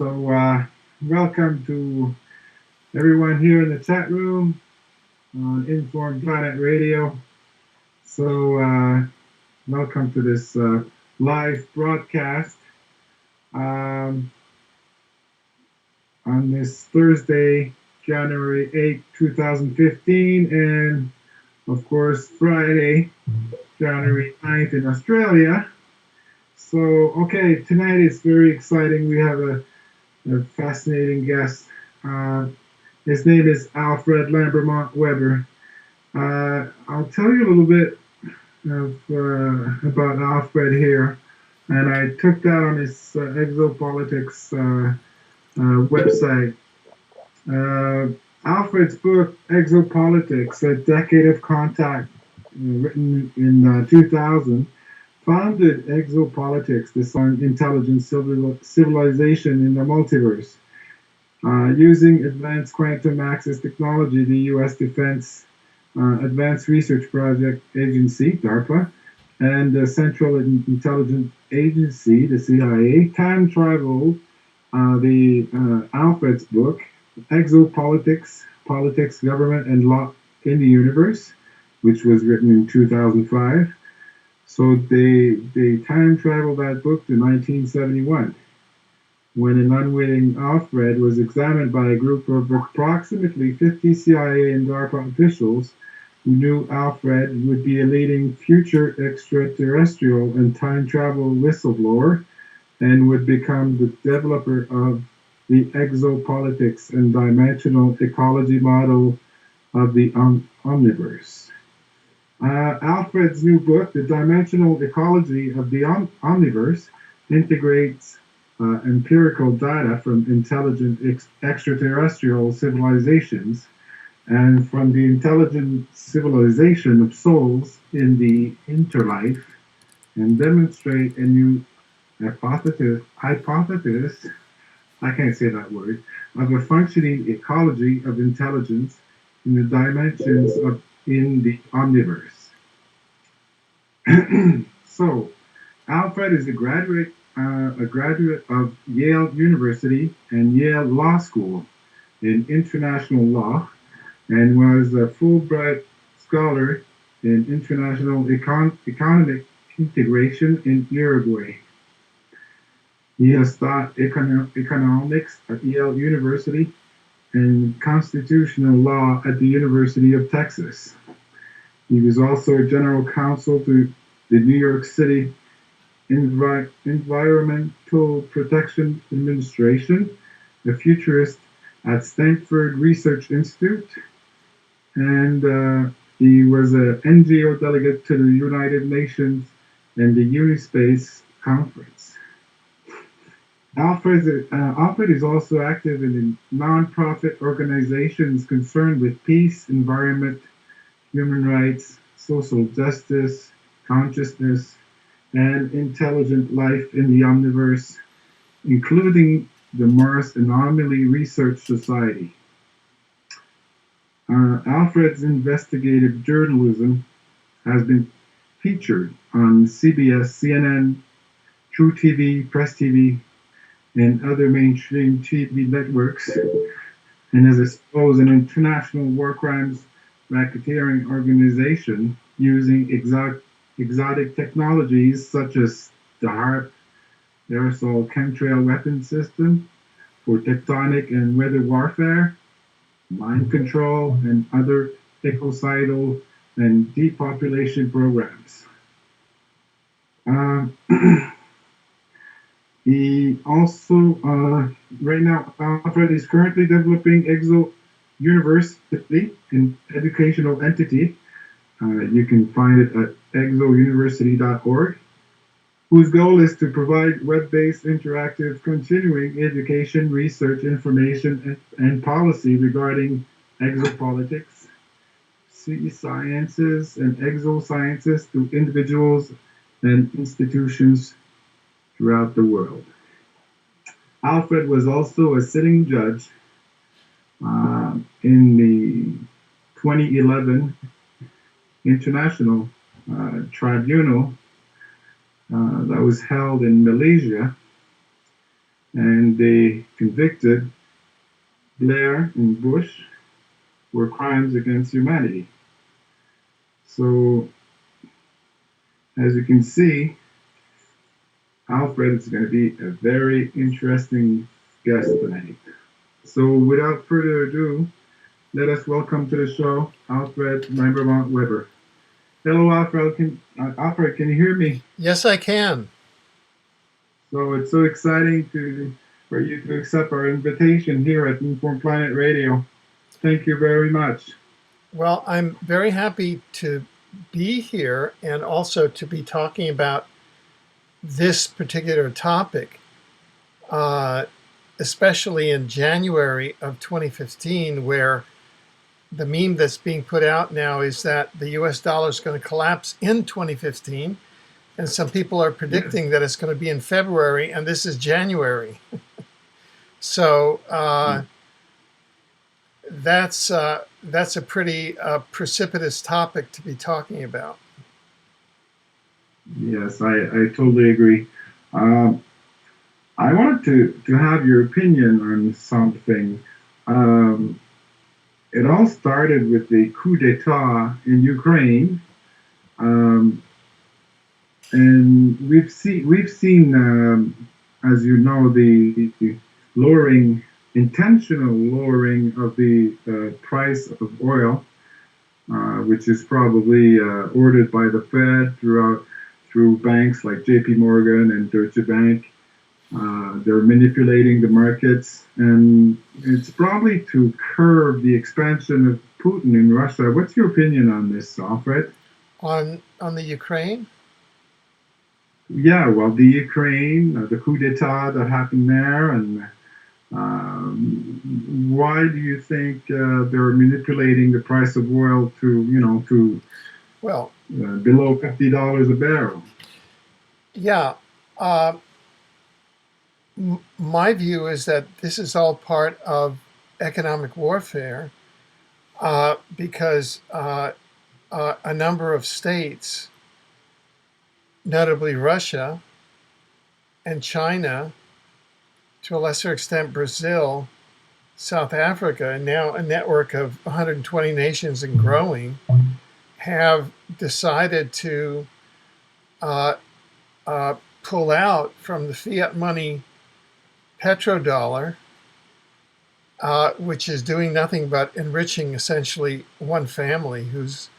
Welcome to everyone here in the chat room on Informed Planet Radio. So, uh, Welcome to this live broadcast um, on this Thursday, January 8th, 2015, and of course, Friday, January 9th in Australia. So, tonight is very exciting. We have a fascinating guest. Uh, His name is Alfred Webre. I'll tell you a little bit about Alfred here, and I took that on his Exopolitics website. Alfred's book, Exopolitics, A Decade of Contact, written in 2000, founded Exopolitics, this on intelligent civilization in the multiverse. Using advanced quantum access technology, the U.S. Defense Advanced Research Project Agency, DARPA, and the Central Intelligence Agency, the CIA, time traveled the Alfred's book, Exopolitics, Politics, Government, and Law in the Universe, which was written in 2005. So they time traveled that book to 1971, when an unwitting Alfred was examined by a group of approximately 50 CIA and DARPA officials who knew Alfred would be a leading future extraterrestrial and time travel whistleblower and would become the developer of the exopolitics and dimensional ecology model of the omniverse. Alfred's new book, The Dimensional Ecology of the Omniverse, integrates empirical data from intelligent extraterrestrial civilizations and from the intelligent civilization of souls in the interlife, and demonstrate a new hypothesis, I can't say that word, of a functioning ecology of intelligence in the dimensions of in the omniverse. So, Alfred is a graduate of Yale University and Yale Law School in international law, and was a Fulbright scholar in international economic integration in Uruguay. He has taught economics at Yale University and constitutional law at the University of Texas. He was also a general counsel to the New York City Environmental Protection Administration, a futurist at Stanford Research Institute, and he was an NGO delegate to the United Nations and the Unispace Conference. Alfred is also active in nonprofit organizations concerned with peace, environment, human rights, social justice, consciousness, and intelligent life in the omniverse, including the Mars Anomaly Research Society. Alfred's investigative journalism has been featured on CBS, CNN, True TV, Press TV, and other mainstream TV networks, and has exposed an international war crimes racketeering organization using exotic technologies such as the HARP aerosol chemtrail weapon system for tectonic and weather warfare, mind control, and other ecocidal and depopulation programs. He also, right now, Alfred is currently developing Exo University, an educational entity. You can find it at exouniversity.org, whose goal is to provide web-based interactive continuing education, research, information, and policy regarding exopolitics, sea sciences, and exosciences to individuals and institutions throughout the world. Alfred was also a sitting judge in the 2011 International Tribunal that was held in Malaysia, and they convicted Blair and Bush were crimes against humanity. So, as you can see, Alfred is going to be a very interesting guest tonight. So, without further ado, let us welcome to the show Alfred Weber. Hello, Alfred. Alfred, can you hear me? Yes, I can. So it's so exciting for you to accept our invitation here at Informed Planet Radio. Thank you very much. Well, I'm very happy to be here and also to be talking about this particular topic, uh, especially in January of 2015, where the meme that's being put out now is that the US dollar is going to collapse in 2015. And some people are Yes. predicting that it's going to be in February, and this is January. So that's a pretty precipitous topic to be talking about. Yes, I totally agree. Um, I wanted to have your opinion on something. Um, it all started with the coup d'etat in Ukraine, um, and we've seen as you know, the lowering, intentional lowering of the price of oil, which is probably ordered by the Fed through banks like J.P. Morgan and Deutsche Bank. They're manipulating the markets, and it's probably to curb the expansion of Putin in Russia. What's your opinion on this, Alfred? On the Ukraine, Yeah, well, the Ukraine, the coup d'état that happened there, and why do you think they're manipulating the price of oil to well, below $50 a barrel? yeah. Uh, my view is that this is all part of economic warfare because a number of states, notably Russia and China, to a lesser extent Brazil, South Africa, and now a network of 120 nations and growing, have decided to uh, pull out from the fiat money petrodollar, which is doing nothing but enriching essentially one family whose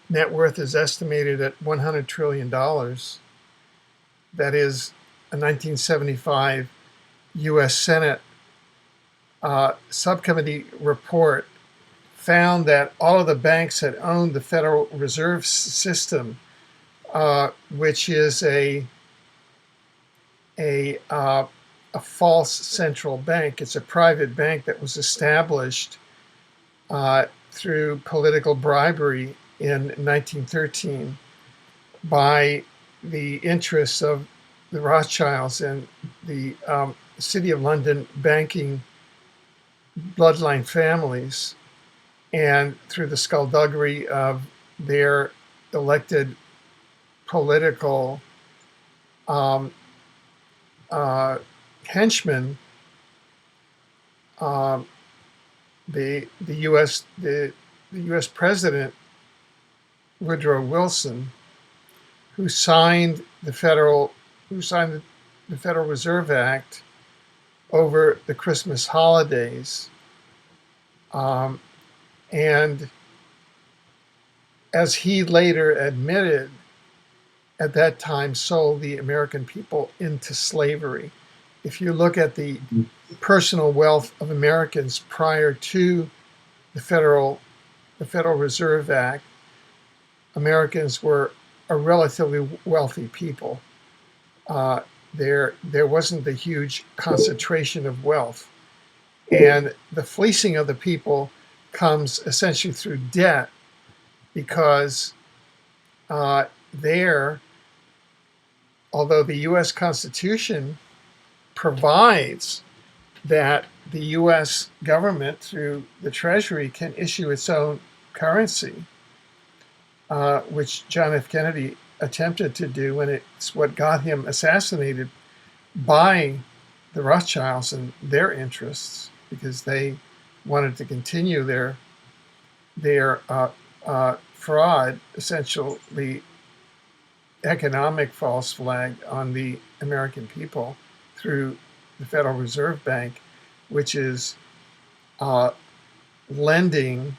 net worth is estimated at $100 trillion. That is a 1975 US Senate subcommittee report found that all of the banks that owned the Federal Reserve System, which is a, uh, a false central bank. It's a private bank that was established through political bribery in 1913 by the interests of the Rothschilds and the City of London banking bloodline families, and through the skullduggery of their elected political um, henchmen, uh, the U.S. President Woodrow Wilson, who signed the Federal Reserve Act over the Christmas holidays, um, and as he later admitted, at that time sold the American people into slavery. If you look at the personal wealth of Americans prior to the Federal Reserve Act, Americans were a relatively wealthy people. There wasn't the huge concentration of wealth, and the fleecing of the people comes essentially through debt because there, although the U.S. Constitution provides that the U.S. government, through the Treasury, can issue its own currency, which John F. Kennedy attempted to do, and it's what got him assassinated by the Rothschilds and their interests, because they wanted to continue their fraud, essentially economic false flag on the American people through the Federal Reserve Bank, which is lending,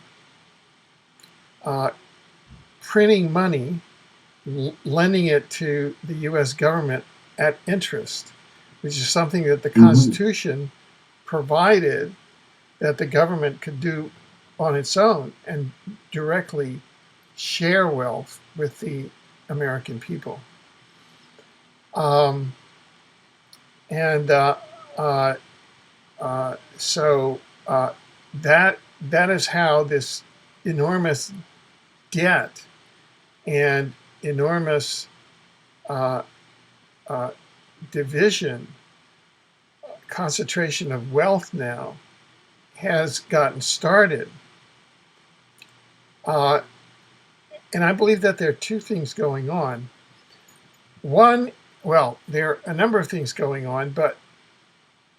printing money, lending it to the U.S. government at interest, which is something that the Constitution provided that the government could do on its own and directly share wealth with the American people. And so that is how this enormous debt and enormous division, concentration of wealth now has gotten started. And I believe that there are two things going on. One, well, there are a number of things going on, but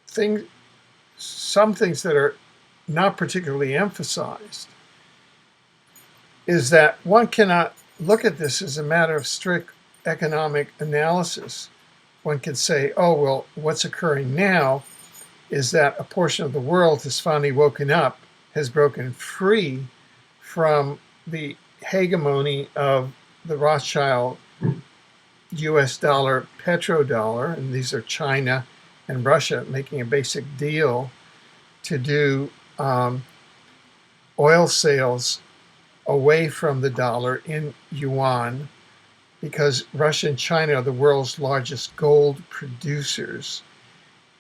some things that are not particularly emphasized is that one cannot look at this as a matter of strict economic analysis. One can say, oh, well, what's occurring now is that a portion of the world has finally woken up, has broken free from the hegemony of the Rothschild US dollar, petrodollar, and these are China and Russia making a basic deal to do oil sales away from the dollar in yuan, because Russia and China are the world's largest gold producers,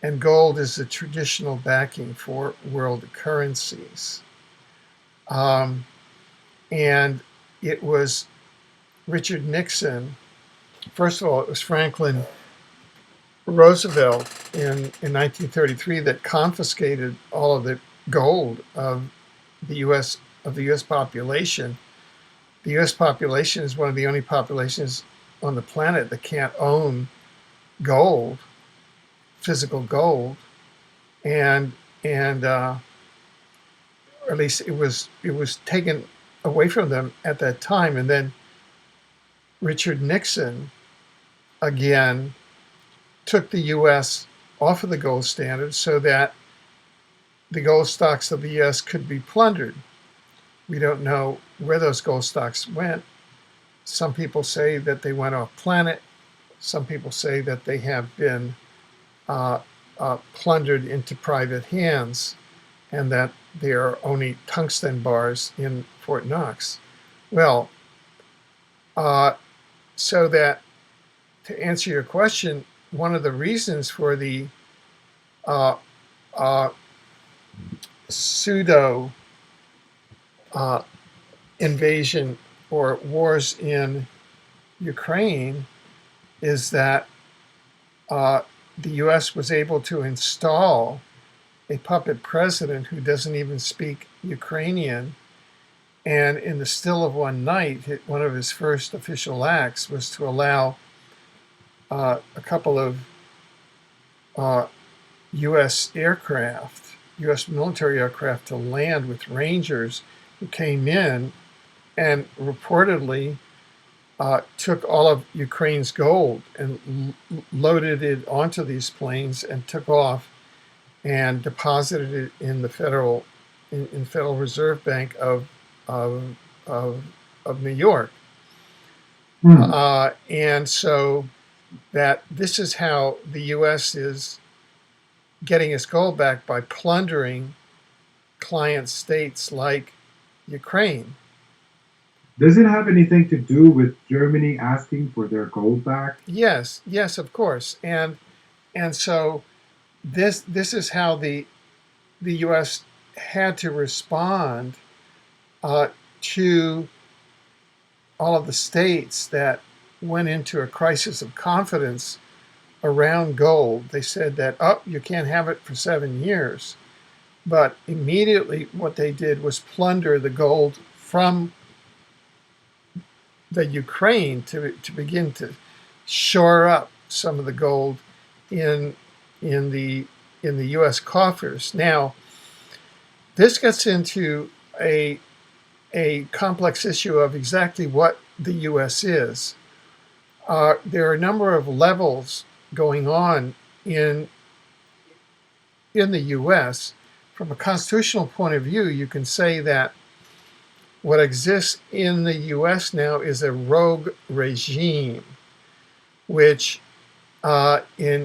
and gold is the traditional backing for world currencies. And it was Richard Nixon, first of all, it was Franklin Roosevelt in 1933 that confiscated all of the gold of the U.S. population. The U.S. population is one of the only populations on the planet that can't own gold, physical gold, and or at least it was taken away from them at that time. And then Richard Nixon again took the U.S. off of the gold standard so that the gold stocks of the U.S. could be plundered. We don't know where those gold stocks went. Some people say that they went off planet. Some people say that they have been plundered into private hands, and that there are only tungsten bars in Fort Knox. Well, so that to answer your question, one of the reasons for the pseudo invasion or wars in Ukraine is that the U.S. was able to install a puppet president who doesn't even speak Ukrainian. And in the still of one night, one of his first official acts was to allow a couple of U.S. aircraft, U.S. military aircraft, to land with Rangers who came in and reportedly took all of Ukraine's gold and loaded it onto these planes and took off and deposited it in the Federal Reserve Bank of New York. And so that this is how the U.S. is getting its gold back, by plundering client states like Ukraine. Does it have anything to do with Germany asking for their gold back? Yes, of course. And so this is how the U.S. had to respond to all of the states that went into a crisis of confidence around gold. They said that, oh, you can't have it for 7 years. But immediately what they did was plunder the gold from the Ukraine to begin to shore up some of the gold in in the U.S. coffers. Now, this gets into a complex issue of exactly what the U.S. is. There are a number of levels going on in the U.S. From a constitutional point of view, you can say that what exists in the U.S. now is a rogue regime, which in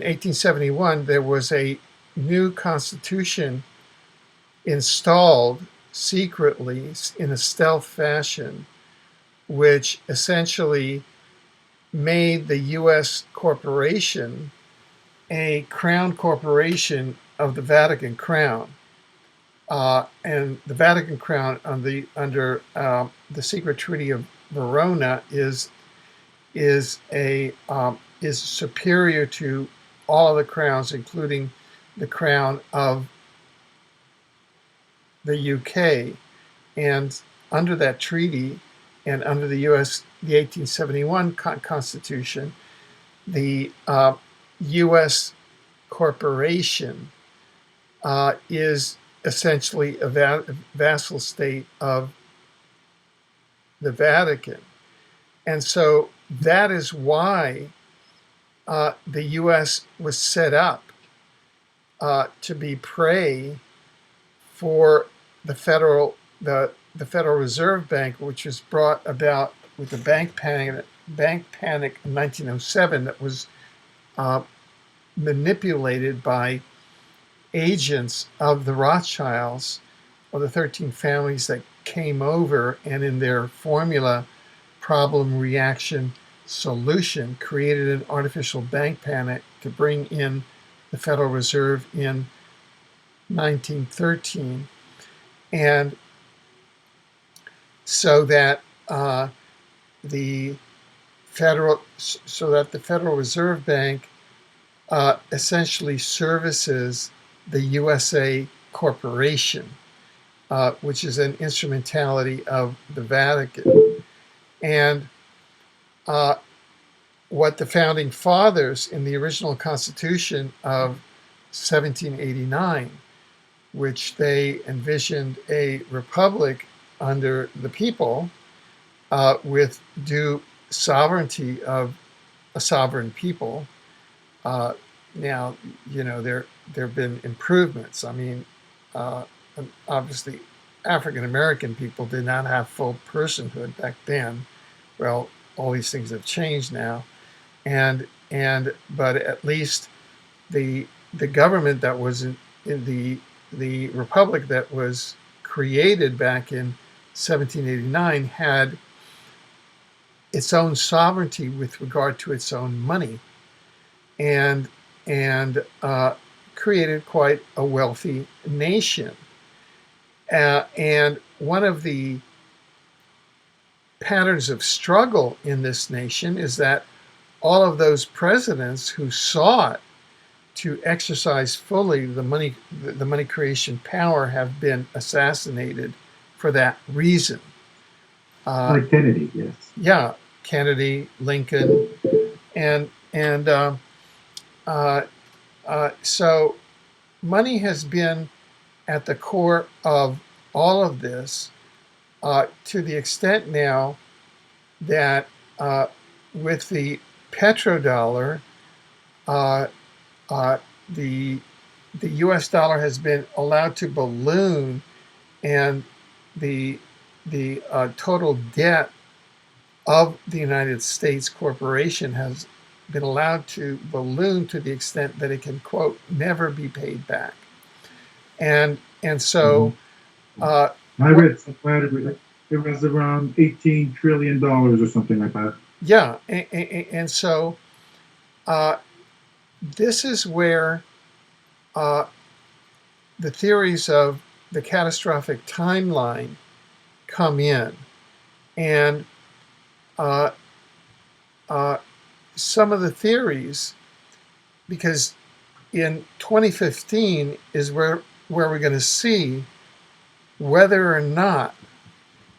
1871 there was a new constitution installed secretly in a stealth fashion, which essentially made the U.S. corporation a crown corporation of the Vatican Crown. And the Vatican Crown under the Secret Treaty of Verona is superior to all of the crowns, including the crown of the UK. And under that treaty, and under the U.S. the 1871 Constitution, the U.S. corporation is essentially a vassal state of the Vatican. And so that is why the U.S. was set up to be prey for the Federal Reserve Bank, which was brought about with the bank panic in 1907 that was manipulated by agents of the Rothschilds, of the 13 families that came over, and in their formula, problem, reaction, solution, created an artificial bank panic to bring in the Federal Reserve in 1913. And so that the Federal Reserve Bank essentially services the USA Corporation, which is an instrumentality of the Vatican. And what the founding fathers in the original Constitution of 1789, which they envisioned a republic under the people with due sovereignty of a sovereign people. Now, there have been improvements. I mean, obviously, African American people did not have full personhood back then. Well, all these things have changed now, but at least the government that was in the republic that was created back in 1789 had its own sovereignty with regard to its own money, and created quite a wealthy nation. And one of the patterns of struggle in this nation is that all of those presidents who sought to exercise fully the money creation power have been assassinated for that reason. Like Kennedy, yes. Yeah, Kennedy, Lincoln, and so money has been at the core of all of this, to the extent now that with the petrodollar, the U.S. dollar has been allowed to balloon, and the total debt of the United States corporation has been allowed to balloon to the extent that it can, quote, never be paid back. And so I read somewhere it was around $18 trillion or something like that. Yeah, and so this is where the theories of the catastrophic timeline come in. And some of the theories, because in 2015 is where we're going to see whether or not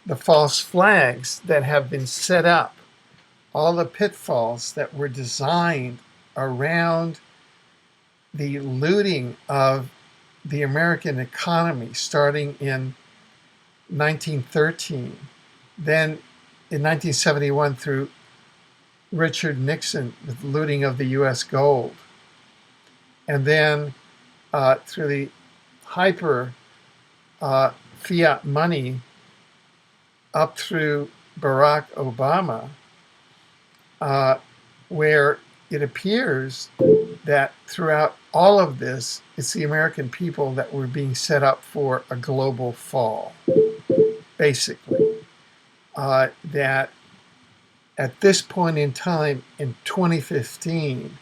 the false flags that have been set up, all the pitfalls that were designed around the looting of the American economy starting in 1913, then in 1971 through Richard Nixon with looting of the U.S. gold, and then through the hyper fiat money up through Barack Obama, where it appears that throughout all of this, it's the American people that were being set up for a global fall, basically. That at this point in time, in 2015,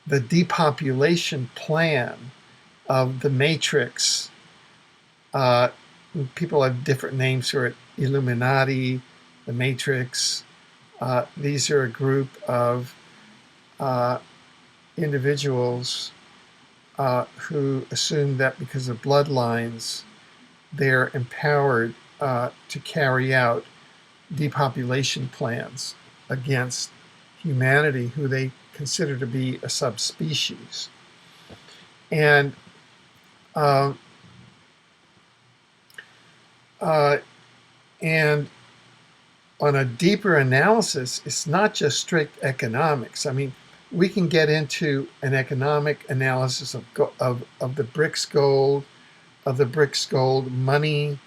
the depopulation plan of the Matrix, people have different names for it, Illuminati, the Matrix. These are a group of individuals who assume that because of bloodlines, they're empowered to carry out depopulation plans against humanity, who they consider to be a subspecies. And and on a deeper analysis, it's not just strict economics. I mean, we can get into an economic analysis of the BRICS gold, of the BRICS gold money,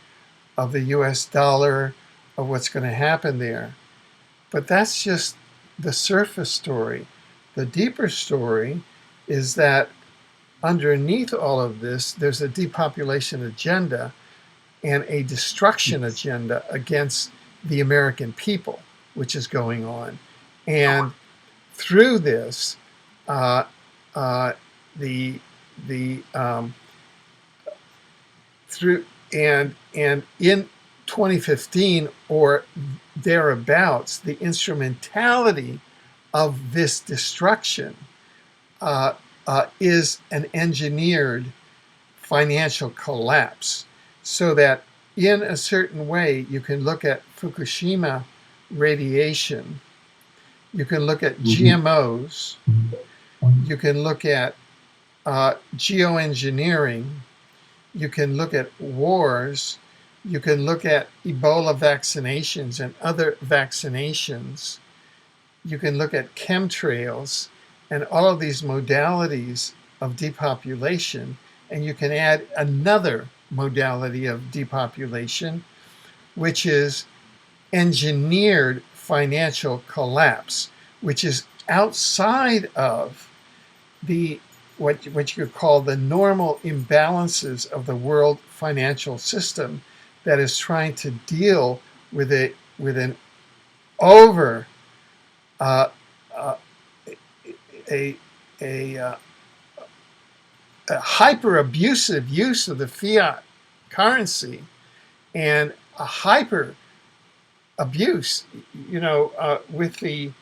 of the US dollar, of what's going to happen there. But that's just the surface story. The deeper story is that underneath all of this, there's a depopulation agenda and a destruction agenda against the American people, which is going on. And through this, through and in 2015 or thereabouts, the instrumentality of this destruction is an engineered financial collapse, so that in a certain way you can look at Fukushima radiation, you can look at GMOs, you can look at geoengineering, you can look at wars, you can look at Ebola vaccinations and other vaccinations, you can look at chemtrails and all of these modalities of depopulation, and you can add another modality of depopulation, which is engineered financial collapse, which is outside of the what you could call the normal imbalances of the world financial system that is trying to deal with an over a hyper abusive use of the fiat currency and a hyper abuse, with the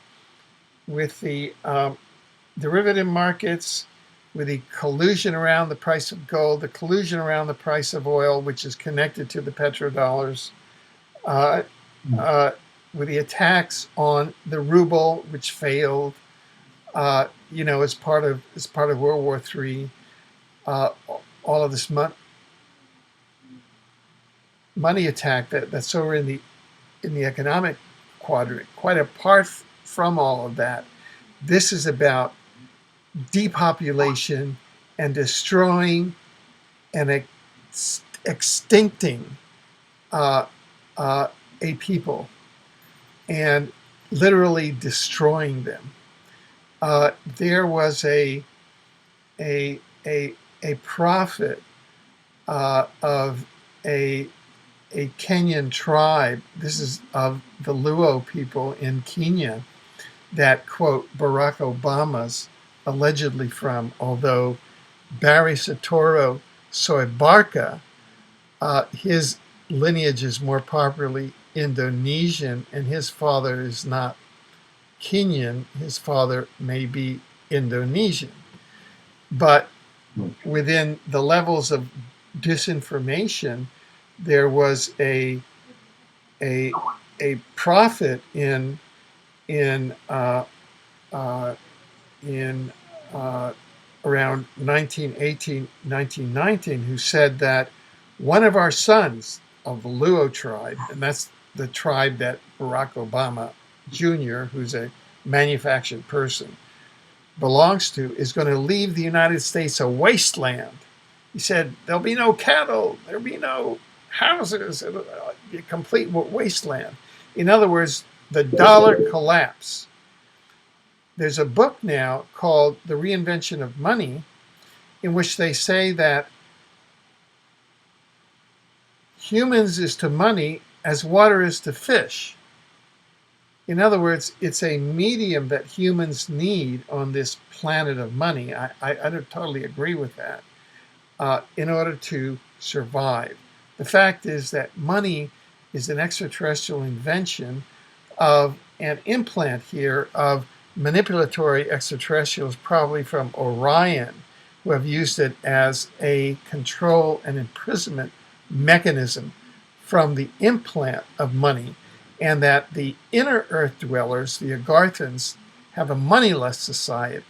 derivative markets, with the collusion around the price of gold, the collusion around the price of oil, which is connected to the petrodollars, with the attacks on the ruble, which failed, as part of World War III. All of this money attack that's over in the economic quadrant. Quite apart from all of that, this is about depopulation and destroying and extincting a people and literally destroying them. There was a prophet of a Kenyan tribe. This is of the Luo people in Kenya that quote Barack Obama's allegedly from, although Barry Soetoro Soebarka, his lineage is more properly Indonesian, and his father is not Kenyan. His father may be Indonesian. But within the levels of disinformation, there was a prophet in around 1918, 1919, who said that one of our sons of the Luo tribe, and that's the tribe that Barack Obama Jr., who's a manufactured person, belongs to, is going to leave the United States a wasteland. He said, there'll be no cattle, there'll be no houses, it'll be a complete wasteland. In other words, the dollar collapse. There's a book now called The Reinvention of Money, in which they say that humans is to money as water is to fish. In other words, it's a medium that humans need on this planet of money. I don't totally agree with that. In order to survive. The fact is that money is an extraterrestrial invention of an implant here of manipulatory extraterrestrials, probably from Orion, who have used it as a control and imprisonment mechanism from the implant of money, and that the inner earth dwellers, the Agarthans, have a moneyless society.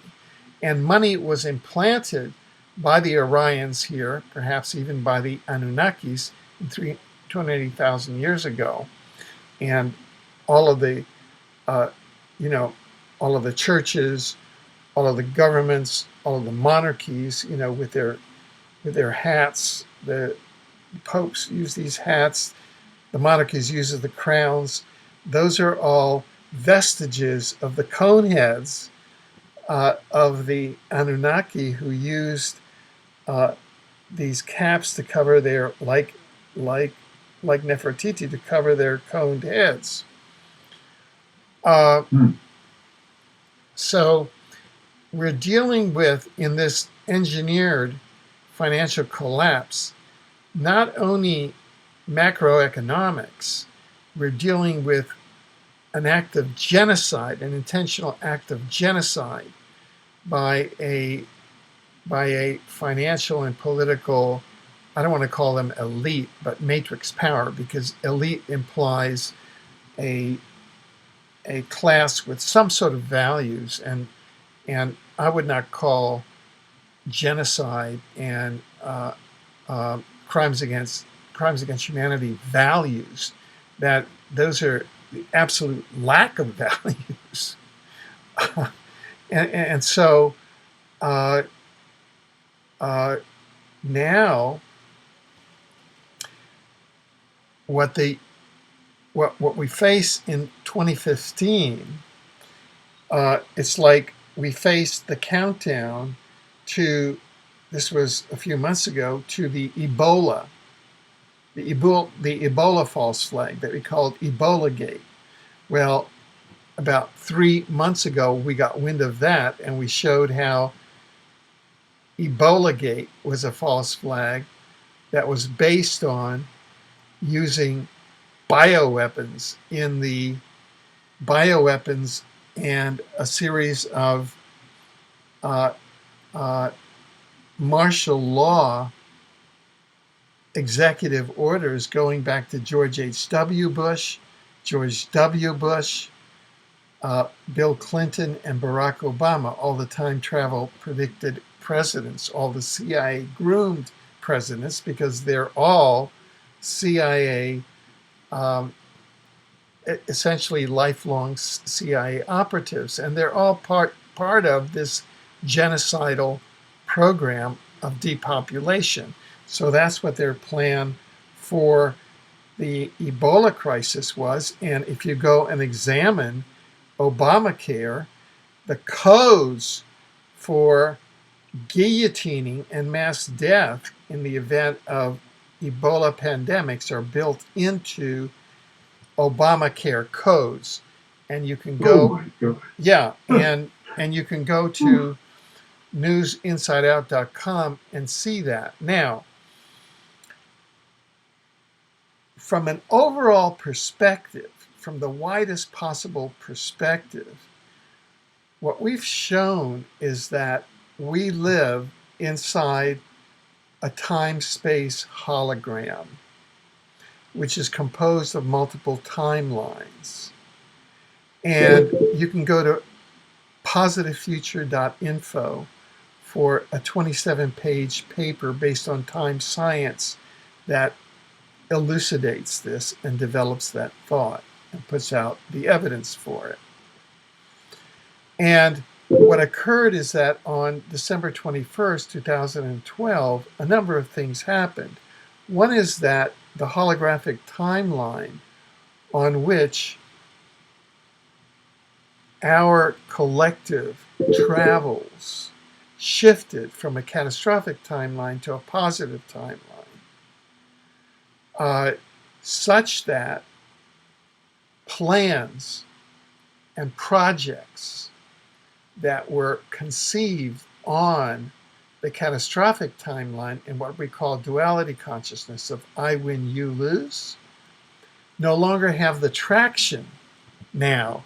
And money was implanted by the Orions here, perhaps even by the Anunnakis 280,000 years ago. And all of the, all of the churches, all of the governments, all of the monarchies, with their hats, the popes use these hats, the monarchies use the crowns. Those are all vestiges of the cone heads of the Anunnaki, who used these caps to cover their, like Nefertiti, to cover their coned heads. So we're dealing with, in this engineered financial collapse, not only macroeconomics, we're dealing with an act of genocide, an intentional act of genocide by a financial and political, I don't want to call them elite, but matrix power, because elite implies a class with some sort of values, and I would not call genocide and crimes against humanity values. That those are the absolute lack of values, and so now what we face in 2015, it's like we faced the countdown to, this was a few months ago, to the Ebola false flag that we called Ebola Gate. Well, about 3 months ago, we got wind of that, and we showed how Ebola Gate was a false flag that was based on using bioweapons and a series of martial law executive orders going back to George H.W. Bush, George W. Bush, Bill Clinton, and Barack Obama, all the time travel predicted presidents, all the CIA groomed presidents, because they're all CIA, essentially lifelong CIA operatives, and they're all part of this genocidal program of depopulation. So that's what their plan for the Ebola crisis was. And if you go and examine Obamacare, the codes for guillotining and mass death in the event of Ebola pandemics are built into Obamacare codes. And you can go, and you can go to newsinsideout.com and see that. Now, from an overall perspective, from the widest possible perspective, what we've shown is that we live inside a time-space hologram, which is composed of multiple timelines. And you can go to positivefuture.info for a 27-page paper based on time science that elucidates this and develops that thought and puts out the evidence for it. And what occurred is that on December 21st, 2012, a number of things happened. One is that the holographic timeline on which our collective travels shifted from a catastrophic timeline to a positive timeline, such that plans and projects that were conceived on the catastrophic timeline in what we call duality consciousness of I win, you lose, no longer have the traction now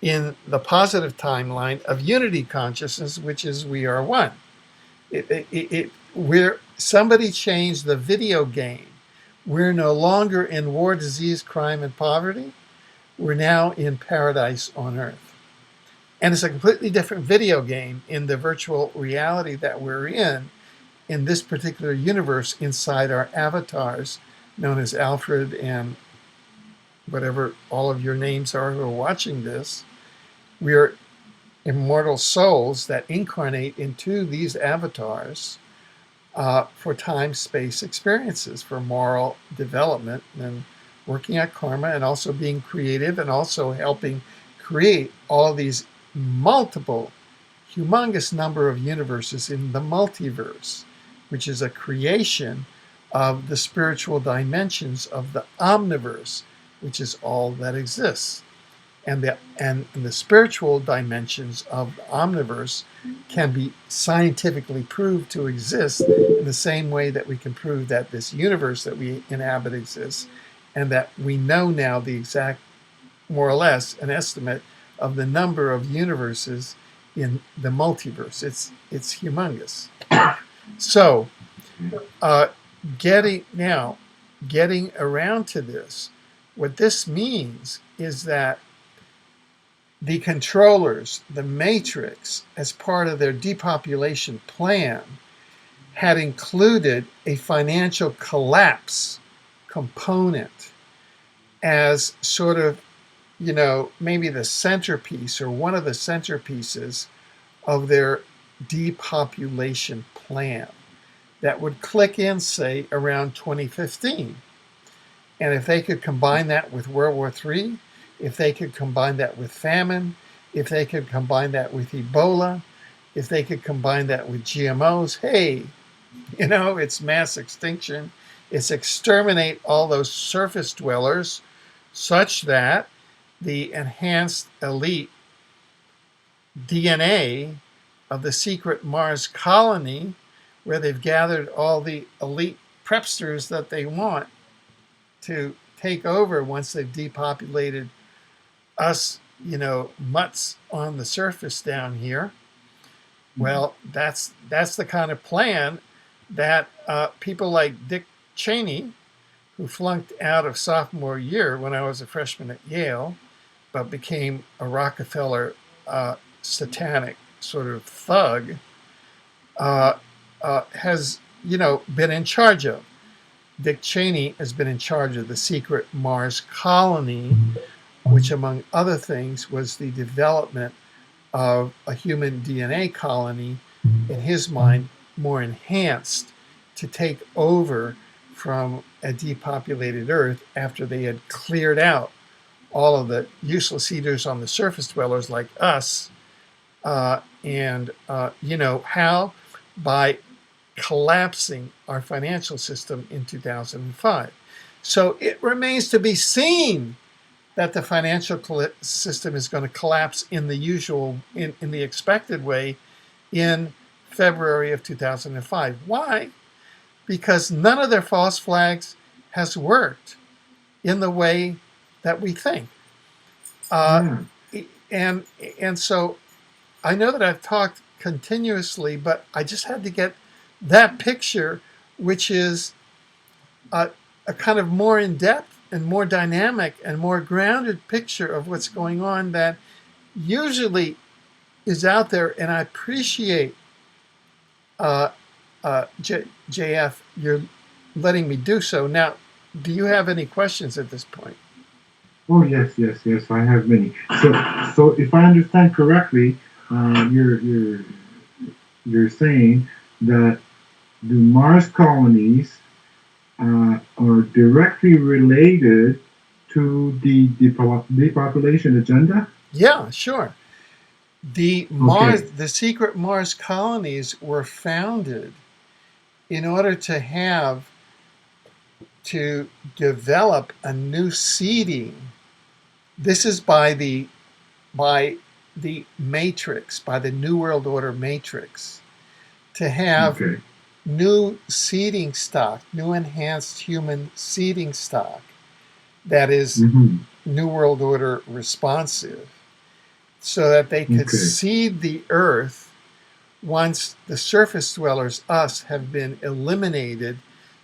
in the positive timeline of unity consciousness, which is we are one. Somebody changed the video game. We're no longer in war, disease, crime, and poverty. We're now in paradise on earth. And it's a completely different video game in the virtual reality that we're in this particular universe inside our avatars, known as Alfred and whatever all of your names are who are watching this. We're immortal souls that incarnate into these avatars for time-space experiences, for moral development and working at karma, and also being creative, and also helping create all these multiple, humongous number of universes in the multiverse, which is a creation of the spiritual dimensions of the omniverse, which is all that exists. And the spiritual dimensions of the omniverse can be scientifically proved to exist in the same way that we can prove that this universe that we inhabit exists, and that we know now the exact, more or less, an estimate of the number of universes in the multiverse. It's humongous. So, getting around to this, what this means is that the controllers, the matrix, as part of their depopulation plan, had included a financial collapse component as sort of, maybe the centerpiece or one of the centerpieces of their depopulation plan that would click in, say, around 2015. And if they could combine that with World War III, if they could combine that with famine, if they could combine that with Ebola, if they could combine that with GMOs, hey, it's mass extinction. It's exterminate all those surface dwellers such that the enhanced elite DNA of the secret Mars colony, where they've gathered all the elite prepsters that they want to take over once they've depopulated us, mutts on the surface down here. Well, that's the kind of plan that people like Dick Cheney, who flunked out of sophomore year when I was a freshman at Yale, but became a Rockefeller satanic sort of thug, has, been in charge of. Dick Cheney has been in charge of the secret Mars colony, which, among other things, was the development of a human DNA colony, in his mind, more enhanced to take over from a depopulated Earth after they had cleared out all of the useless eaters on the surface dwellers like us. How? By collapsing our financial system in 2005. So it remains to be seen that the financial system is going to collapse in the expected way in February of 2005. Why? Because none of their false flags has worked in the way that we think. And so I know that I've talked continuously, but I just had to get that picture, which is a kind of more in-depth and more dynamic and more grounded picture of what's going on that usually is out there. And I appreciate uh, JF, you're letting me do so. Now, do you have any questions at this point? Oh yes, yes, yes. I have many. So if I understand correctly, you're saying that the Mars colonies are directly related to the depopulation agenda. Yeah, sure. Okay. The secret Mars colonies were founded in order to develop a new seeding. This is by the matrix, by the New World Order matrix, to have Okay. new seeding stock, new enhanced human seeding stock that is Mm-hmm. New World Order responsive, so that they could Okay. seed the earth once the surface dwellers, us, have been eliminated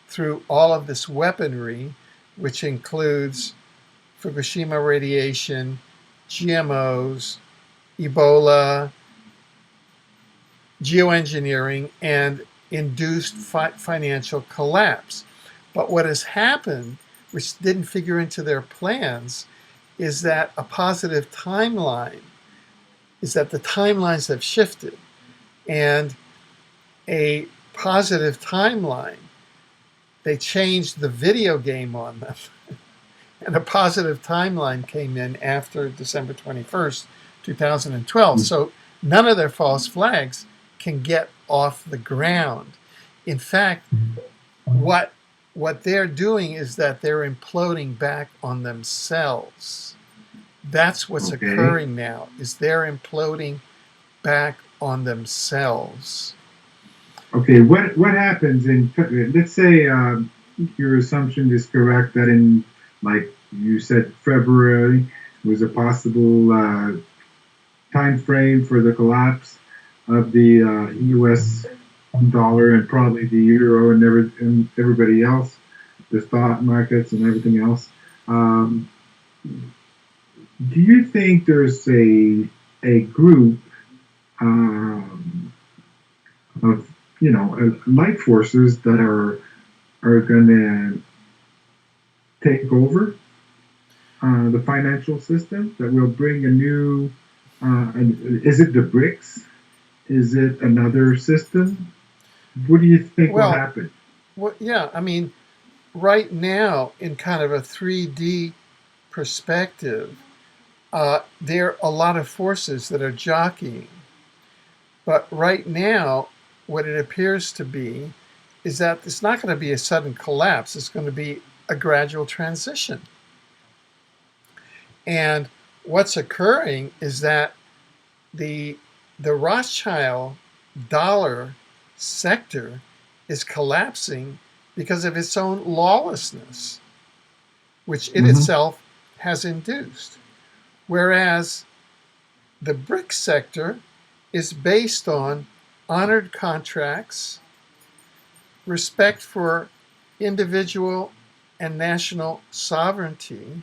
through all of this weaponry, which includes Fukushima radiation, GMOs, Ebola, geoengineering, and induced financial collapse. But what has happened, which didn't figure into their plans, is that the timelines have shifted. And a positive timeline, they changed the video game on them. And a positive timeline came in after December 21st, 2012. So none of their false flags can get off the ground. In fact, what they're doing is that they're imploding back on themselves. That's what's Okay. occurring now, is they're imploding back on themselves. Okay. What happens in, let's say your assumption is correct that in, like you said, February was a possible time frame for the collapse of the U.S. dollar and probably the euro and everybody else, the stock markets and everything else. Um, do you think there's a group um, of light forces that are going to take over the financial system that will bring a new? Is it the BRICS? Is it another system? What do you think will Well, happen? yeah, I mean, right now, in kind of a 3D perspective, there are a lot of forces that are jockeying. But right now, what it appears to be is that it's not going to be a sudden collapse. It's going to be a gradual transition. And what's occurring is that the the Rothschild dollar sector is collapsing because of its own lawlessness, which it Hmm. itself has induced. Whereas the BRICS sector is based on honored contracts, respect for individual and national sovereignty,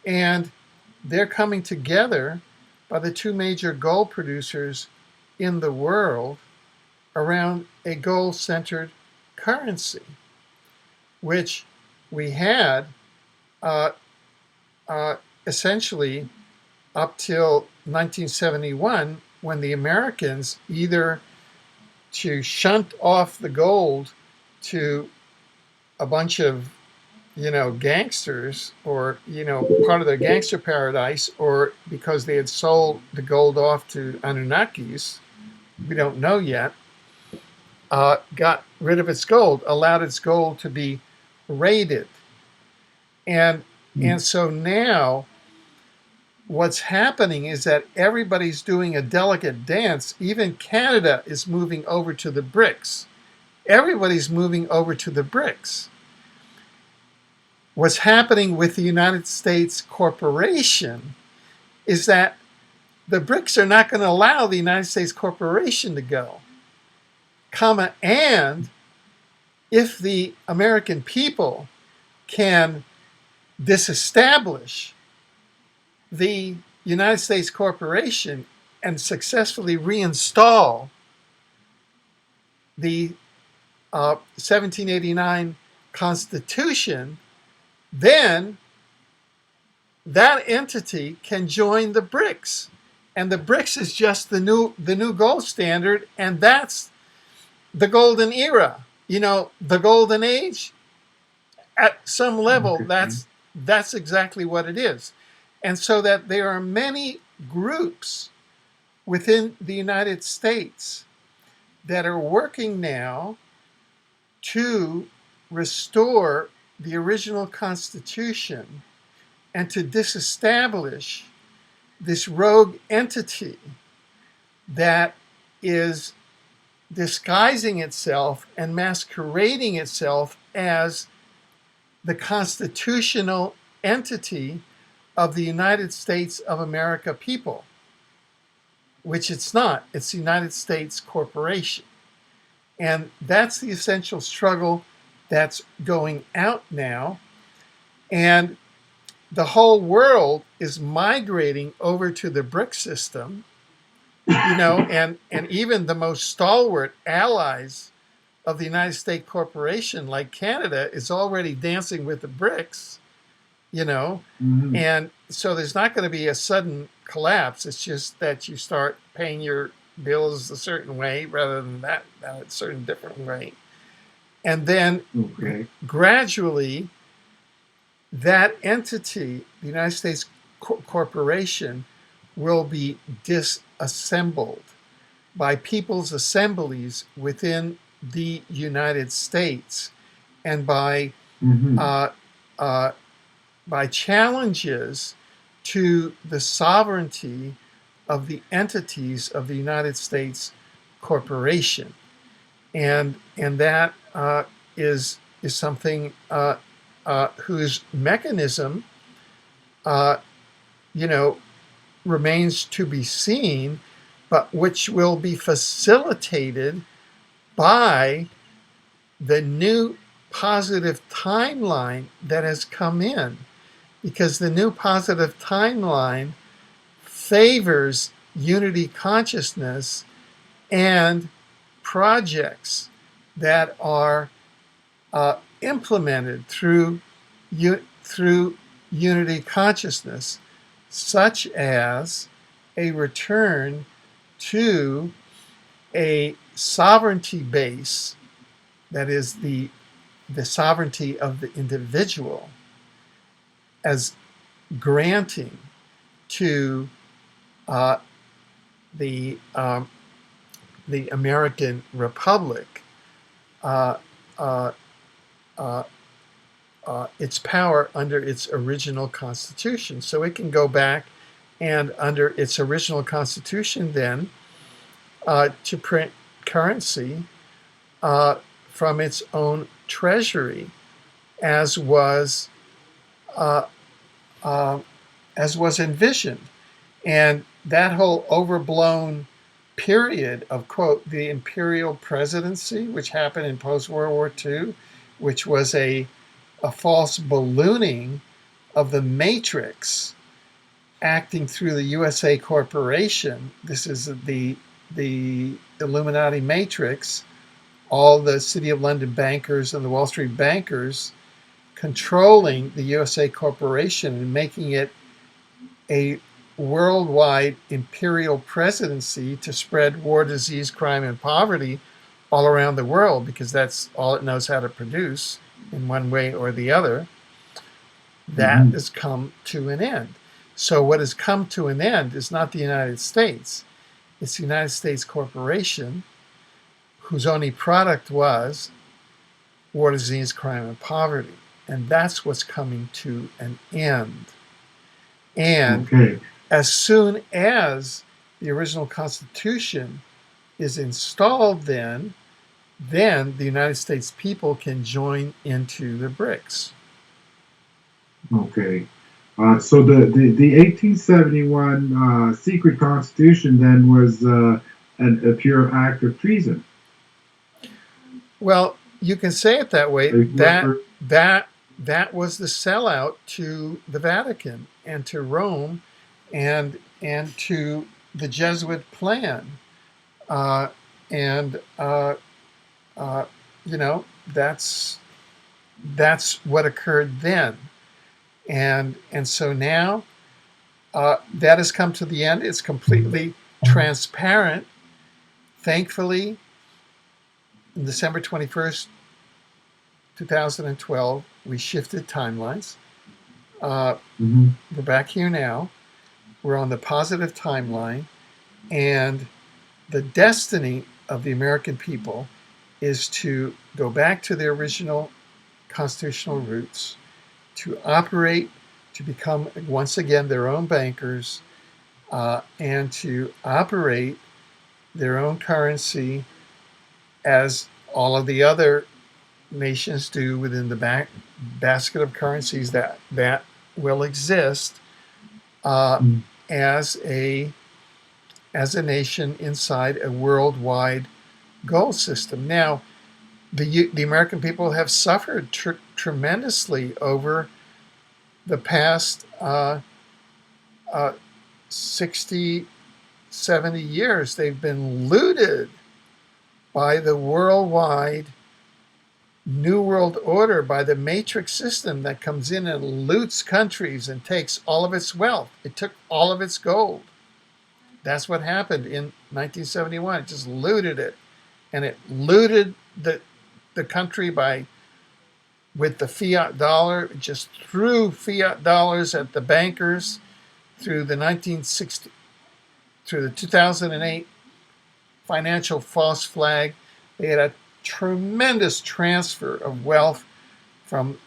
and they're coming together by the two major gold producers in the world around a gold centered currency, which we had uh, uh, essentially up till 1971, when the Americans, either to shunt off the gold to a bunch of gangsters, or part of their gangster paradise, or because they had sold the gold off to Anunnakis, we don't know yet, got rid of its gold, allowed its gold to be raided. And so now what's happening is that everybody's doing a delicate dance. Even Canada is moving over to the BRICS. Everybody's moving over to the BRICS. What's happening with the United States corporation is that the BRICS are not going to allow the United States corporation to go, and if the American people can disestablish the United States corporation and successfully reinstall the 1789 Constitution, then that entity can join the BRICS. And the BRICS is just the new gold standard, and that's the golden era. The golden age, at some level, Okay. that's exactly what it is. And so that there are many groups within the United States that are working now to restore the original Constitution and to disestablish this rogue entity that is disguising itself and masquerading itself as the constitutional entity of the United States of America people, which it's not. It's the United States Corporation. And that's the essential struggle that's going out now. And the whole world is migrating over to the BRIC system, and even the most stalwart allies of the United States Corporation, like Canada, is already dancing with the BRICS, Mhm. and so there's not going to be a sudden collapse. It's just that you start paying your bills a certain way rather than that a certain different way. And then Okay. gradually, that entity, the United States Corporation, will be disassembled by people's assemblies within the United States, and by Mhm. uh, uh, challenges to the sovereignty of the entities of the United States Corporation, and that is something whose mechanism, uh, you know, remains to be seen, but which will be facilitated by the new positive timeline that has come in, because the new positive timeline favors unity consciousness and projects that are implemented through unity consciousness, such as a return to a sovereignty base, that is the sovereignty of the individual, as granting to uh, the American Republic uh, uh, uh, its power under its original constitution. So it can go back and, under its original constitution, then to print currency from its own treasury, as was uh, uh, envisioned. And that whole overblown period of, quote, the imperial presidency, which happened in post-World War II, which was a false ballooning of the matrix acting through the USA Corporation. This is the Illuminati matrix, all the City of London bankers and the Wall Street bankers controlling the USA Corporation and making it a worldwide imperial presidency to spread war, disease, crime, and poverty all around the world, because that's all it knows how to produce in one way or the other. That Mhm. has come to an end. So what has come to an end is not the United States. It's the United States Corporation, whose only product was war, disease, crime, and poverty. And that's what's coming to an end. And Okay. as soon as the original Constitution is installed, then the United States people can join into the BRICS. Okay. So the 1871 secret constitution then was a pure act of treason. Well, you can say it that way. Like, That was the sellout to the Vatican and to Rome, and to the Jesuit plan, and you know, that's what occurred then. And so now that has come to the end. It's completely transparent. Thankfully, on December 21st, 2012, we shifted timelines. We're back here now. We're on the positive timeline. And the destiny of the American people is to go back to their original constitutional roots, to operate, to become once again their own bankers, and to operate their own currency as all of the other nations do within the basket of currencies that will exist as a nation inside a worldwide gold system. Now, the American people have suffered tremendously over the past 60, 70 years. They've been looted by the worldwide New World Order, by the matrix system that comes in and loots countries and takes all of its wealth. It took all of its gold. That's what happened in 1971. It just looted it. And it looted the country with the fiat dollar. It just threw fiat dollars at the bankers through the 2008 financial false flag. They had a tremendous transfer of wealth from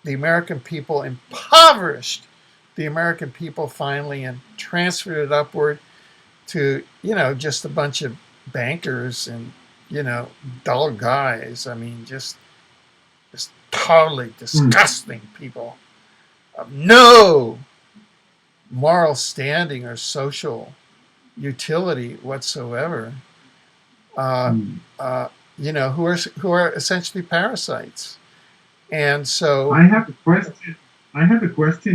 the American people, impoverished the American people finally, and transferred it upward to, just a bunch of bankers and, dull guys. I mean, just totally disgusting people of no moral standing or social utility whatsoever. Who are essentially parasites. And so I have a question.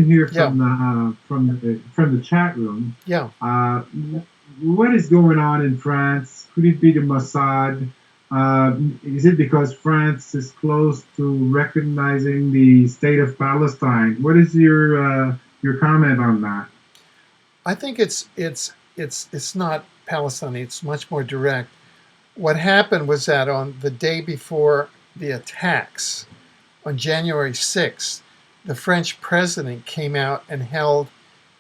Here from the chat room. Yeah. What is going on in France? Could it be the Mossad? Is it because France is close to recognizing the state of Palestine? What is your comment on that? I think it's not Palestine. It's much more direct. What happened was that on the day before the attacks, on January 6th, the French president came out and held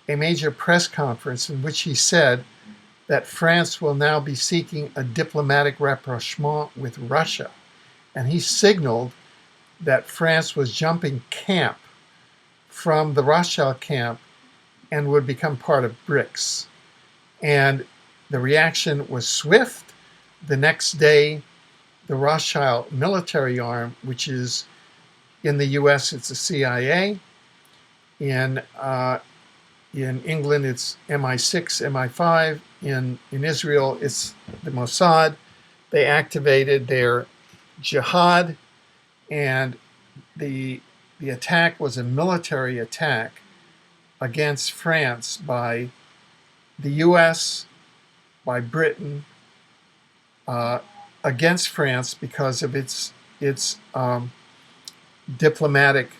a major press conference in which he said that France will now be seeking a diplomatic rapprochement with Russia. And he signaled that France was jumping camp from the Rothschild camp and would become part of BRICS. And the reaction was swift. The next day, the Rothschild military arm, which is in the U.S., it's the CIA. In England, it's MI6, MI5. In Israel, it's the Mossad. They activated their jihad, and the attack was a military attack against France by the U.S., by Britain, against France because of its diplomatic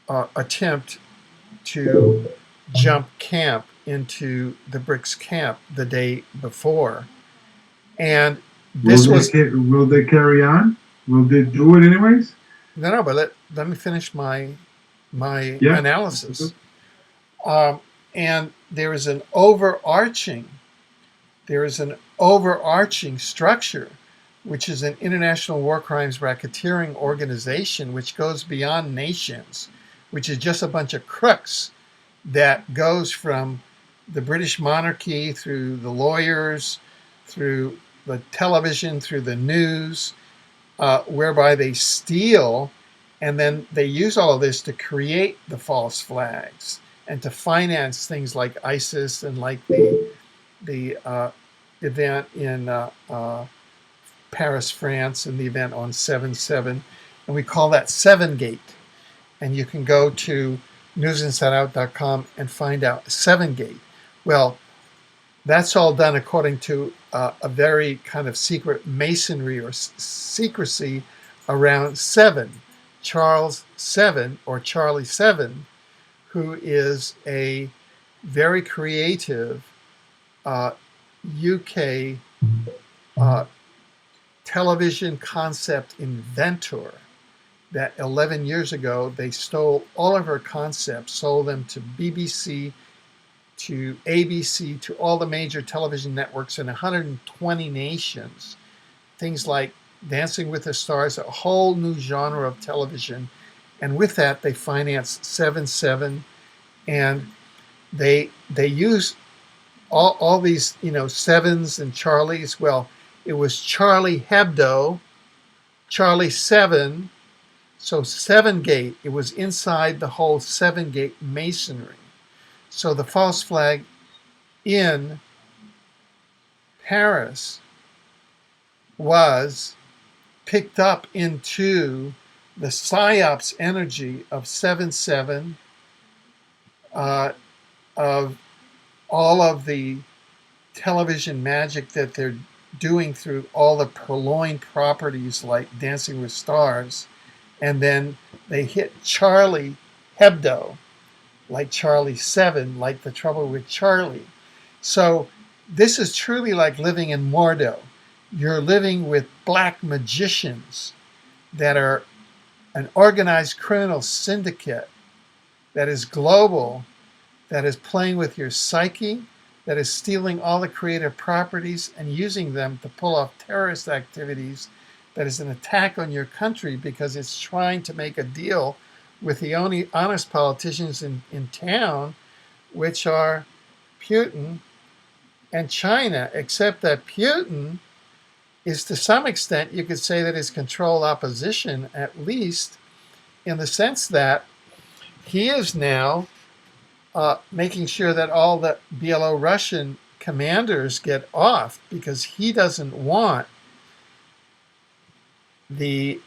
attempt to jump camp into the BRICS camp the day before. And this will they carry on? Will they do it anyways? No, but let me finish my analysis. And there is an overarching structure, which is an international war crimes racketeering organization, which goes beyond nations, which is just a bunch of crooks that goes from the British monarchy through the lawyers, through the television, through the news, whereby they steal, and then they use all of this to create the false flags and to finance things like ISIS and like the event in Paris, France, and the event on 7/7. And we call that 7-Gate. And you can go to newsinsideout.com and find out 7-Gate. Well, that's all done according to a very kind of secret masonry or secrecy around Seven, Charles Seven or Charlie Seven, who is a very creative UK television concept inventor that 11 years ago they stole all of her concepts, sold them to BBC, to ABC, to all the major television networks in 120 nations. Things like Dancing with the Stars, a whole new genre of television. And with that, they financed 7/7, and they use all these, sevens and Charlies. Well, it was Charlie Hebdo, Charlie Seven, so Seven Gate. It was inside the whole Seven Gate masonry. So the false flag in Paris was picked up into the psyops energy of 7/7, of all of the television magic that they're doing through all the purloined properties like Dancing with Stars. And then they hit Charlie Hebdo, like Charlie Seven, like The Trouble with Charlie. So this is truly like living in Mordo. You're living with black magicians that are an organized criminal syndicate that is global, that is playing with your psyche, that is stealing all the creative properties and using them to pull off terrorist activities, that is an attack on your country because it's trying to make a deal with the only honest politicians in town, which are Putin and China, except that Putin is, to some extent, you could say that his controlled opposition, at least in the sense that he is now making sure that all the Belarusian commanders get off, because he doesn't want the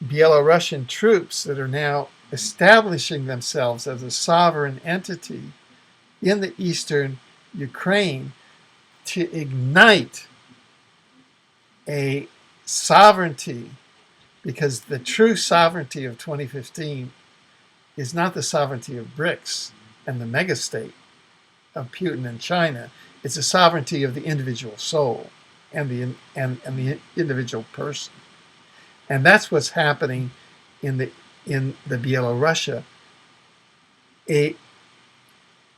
Belarusian troops that are now establishing themselves as a sovereign entity in the eastern Ukraine to ignite a sovereignty, because the true sovereignty of 2015 is not the sovereignty of BRICS and the megastate of Putin and China. It's the sovereignty of the individual soul and the individual person. And that's what's happening in the Belarusia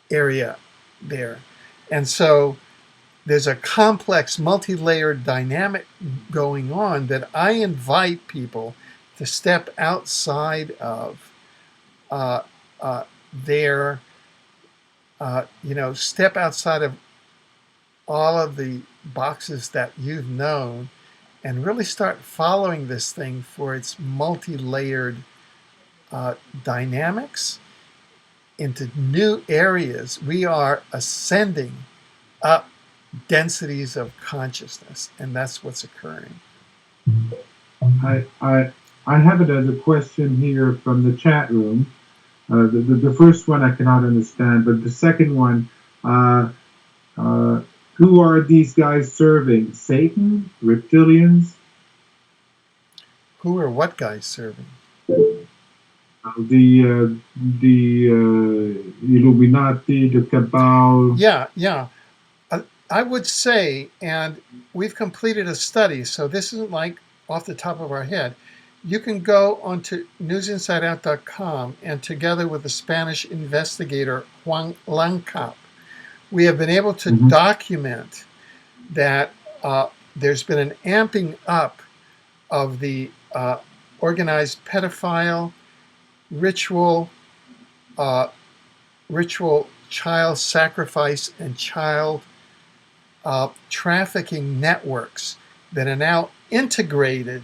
area there. And so there's a complex, multi-layered dynamic going on that I invite people to step outside of step outside of all of the boxes that you've known and really start following this thing for its multi-layered dynamics into new areas. We are ascending up densities of consciousness, and that's what's occurring. I have another question here from the chat room. The first one I cannot understand, but the second one, who are these guys serving? Satan? Reptilians? Who are what guys serving? The Illuminati, the Cabal. Yeah. I would say, and we've completed a study, so this isn't like off the top of our head. You can go onto newsinsideout.com, and together with the Spanish investigator Juan Lancap, we have been able to document that there's been an amping up of the organized pedophile, ritual child sacrifice, and child trafficking networks that are now integrated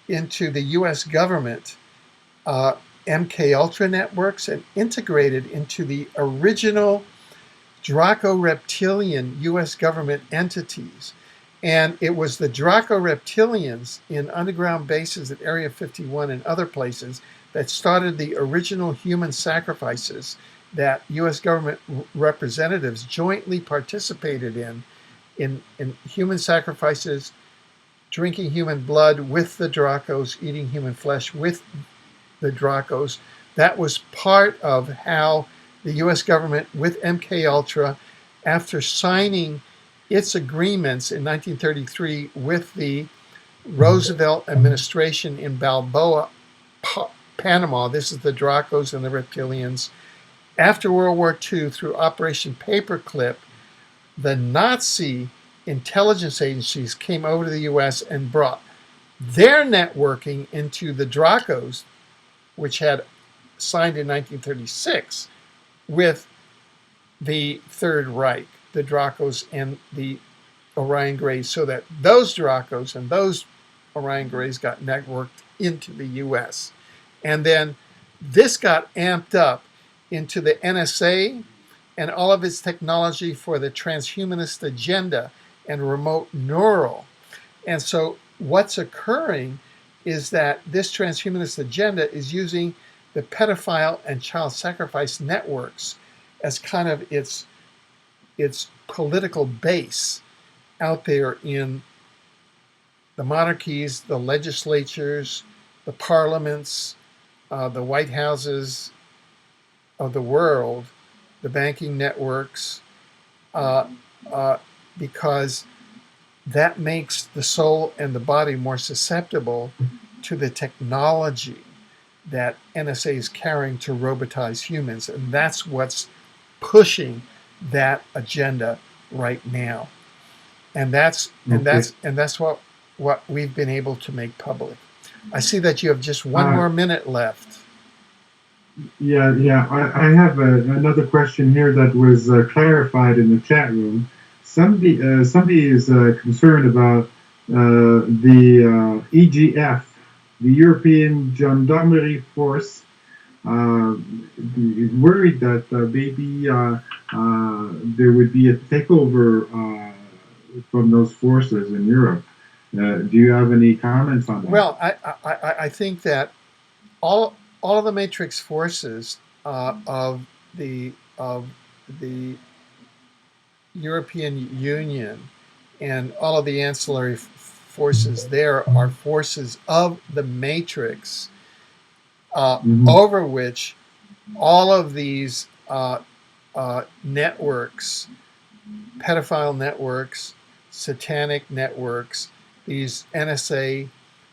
into the U.S. government, MK Ultra networks, and integrated into the original Draco Reptilian U.S. government entities. And it was the Draco Reptilians in underground bases at Area 51 and other places that started the original human sacrifices that U.S. government representatives jointly participated in human sacrifices, drinking human blood with the Dracos, eating human flesh with the Dracos. That was part of how the U.S. government with MK Ultra, after signing its agreements in 1933 with the Roosevelt administration in Balboa, Panama. This is the Dracos and the reptilians. After World War II, through Operation Paperclip, the Nazi intelligence agencies came over to the U.S. and brought their networking into the Dracos, which had signed in 1936 with the Third Reich, the Dracos and the Orion Greys, so that those Dracos and those Orion Greys got networked into the U.S. And then this got amped up into the NSA and all of its technology for the transhumanist agenda and remote neural. And so what's occurring is that this transhumanist agenda is using the pedophile and child sacrifice networks as kind of its political base out there in the monarchies, the legislatures, the parliaments, the White Houses of the world, the banking networks, because that makes the soul and the body more susceptible to the technology that NSA is carrying to robotize humans. And that's what's pushing that agenda right now. And that's what we've been able to make public. I see that you have just one more minute left. Yeah. I have another question here that was clarified in the chat room. Somebody is concerned about the EGF, the European Gendarmerie Force. Is worried that maybe there would be a takeover from those forces in Europe. Do you have any comments on that? Well, I think that all of the matrix forces of the European Union and all of the ancillary forces there are forces of the matrix, over which all of these networks, pedophile networks, satanic networks, these NSA,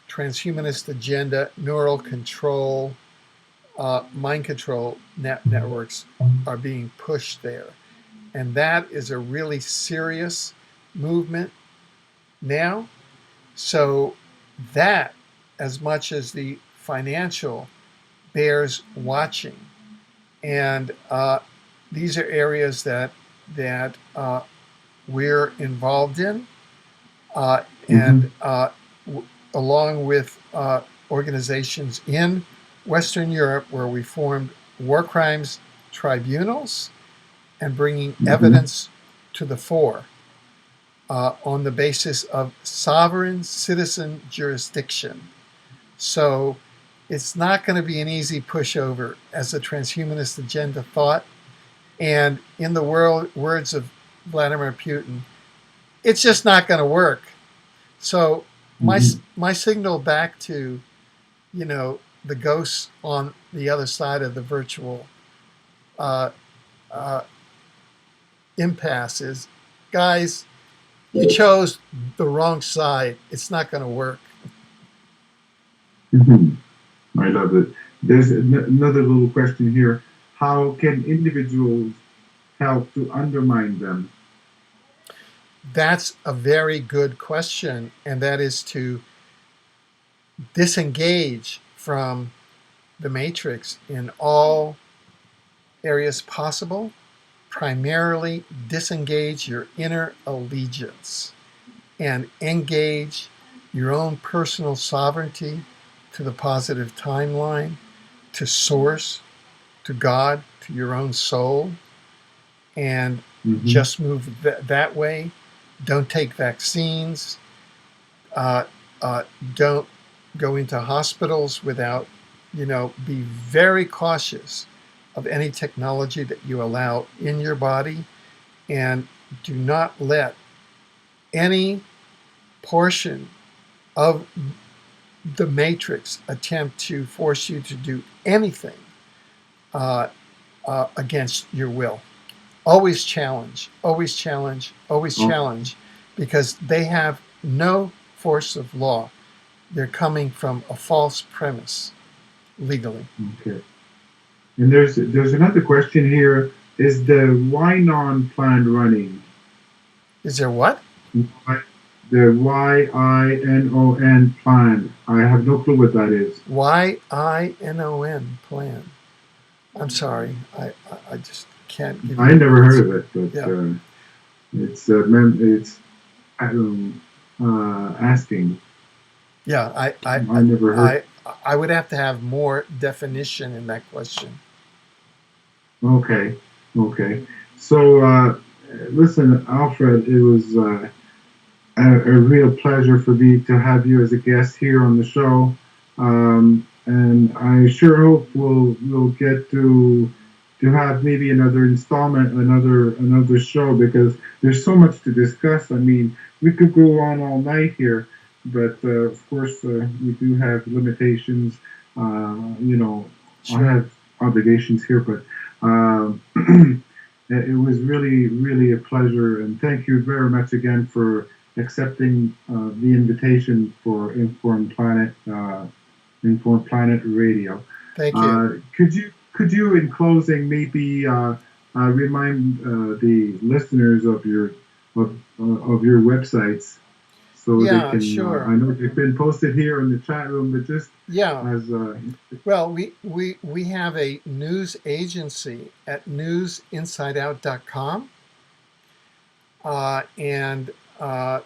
transhumanist agenda, neural control, mind control networks are being pushed there. And that is a really serious movement now. So that, as much as the financial, bears watching. And these are areas that we're involved in. And along with organizations in Western Europe, where we formed war crimes tribunals and bringing evidence to the fore on the basis of sovereign citizen jurisdiction. So it's not going to be an easy pushover, as the transhumanist agenda thought. And in the words of Vladimir Putin, it's just not going to work. So my signal back to, the ghosts on the other side of the virtual impasse is, guys, you chose the wrong side. It's not going to work. I love it. There's another little question here. How can individuals help to undermine them? That's a very good question, and that is to disengage from the matrix in all areas possible. Primarily disengage your inner allegiance and engage your own personal sovereignty to the positive timeline, to source, to God, to your own soul, and just move that way. Don't take vaccines. Don't go into hospitals without, be very cautious of any technology that you allow in your body, and do not let any portion of the matrix attempt to force you to do anything uh, against your will. Always challenge, always challenge, always Oh, challenge, because they have no force of law. They're coming from a false premise legally. okay. And there's another question here. Is the YNON plan running? Is there what? Y- The YINON plan. I have no clue what that is. YINON plan. I'm sorry. I just can't give I you an never heard answer. of it, but Yeah. it's asking. Yeah. I never heard. I would have to have more definition in that question. Okay, okay. So listen, Alfred, it was a real pleasure for me to have you as a guest here on the show, and I sure hope we'll get to have maybe another installment, another show, because there's so much to discuss. I mean, we could go on all night here, but of course we do have limitations. You know, I Sure. have obligations here, but it was really a pleasure, and thank you very much again for accepting the invitation for Informed Planet Radio. Thank you. Could you, in closing, maybe remind the listeners of your websites so they Yeah, can? I sure. know they've been posted here in the chat room, but just Yeah. as Well, we have a news agency at newsinsideout.com, and our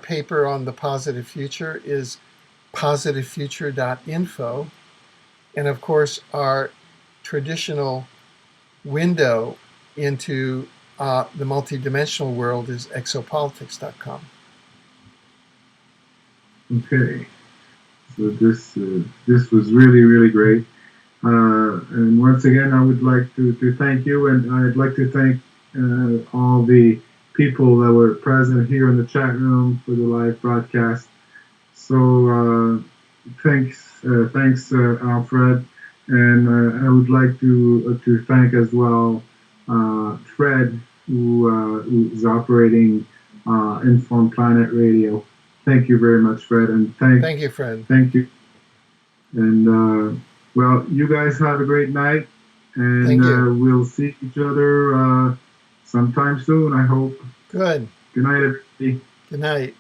paper on the positive future is positivefuture.info. And of course, our traditional window into the multidimensional world is exopolitics.com. okay. So this was really great. And once again, I would like to thank you, and I'd like to thank all the people that were present here in the chat room for the live broadcast. So thanks, Alfred, and I would like to thank as well Fred, who is operating Informed Planet Radio. Thank you very much, Fred, and Thank you, Fred. thank you. And well, you guys have a great night, and Thank you. we'll see each other sometime soon, I hope. Good. Good night, everybody. Good night.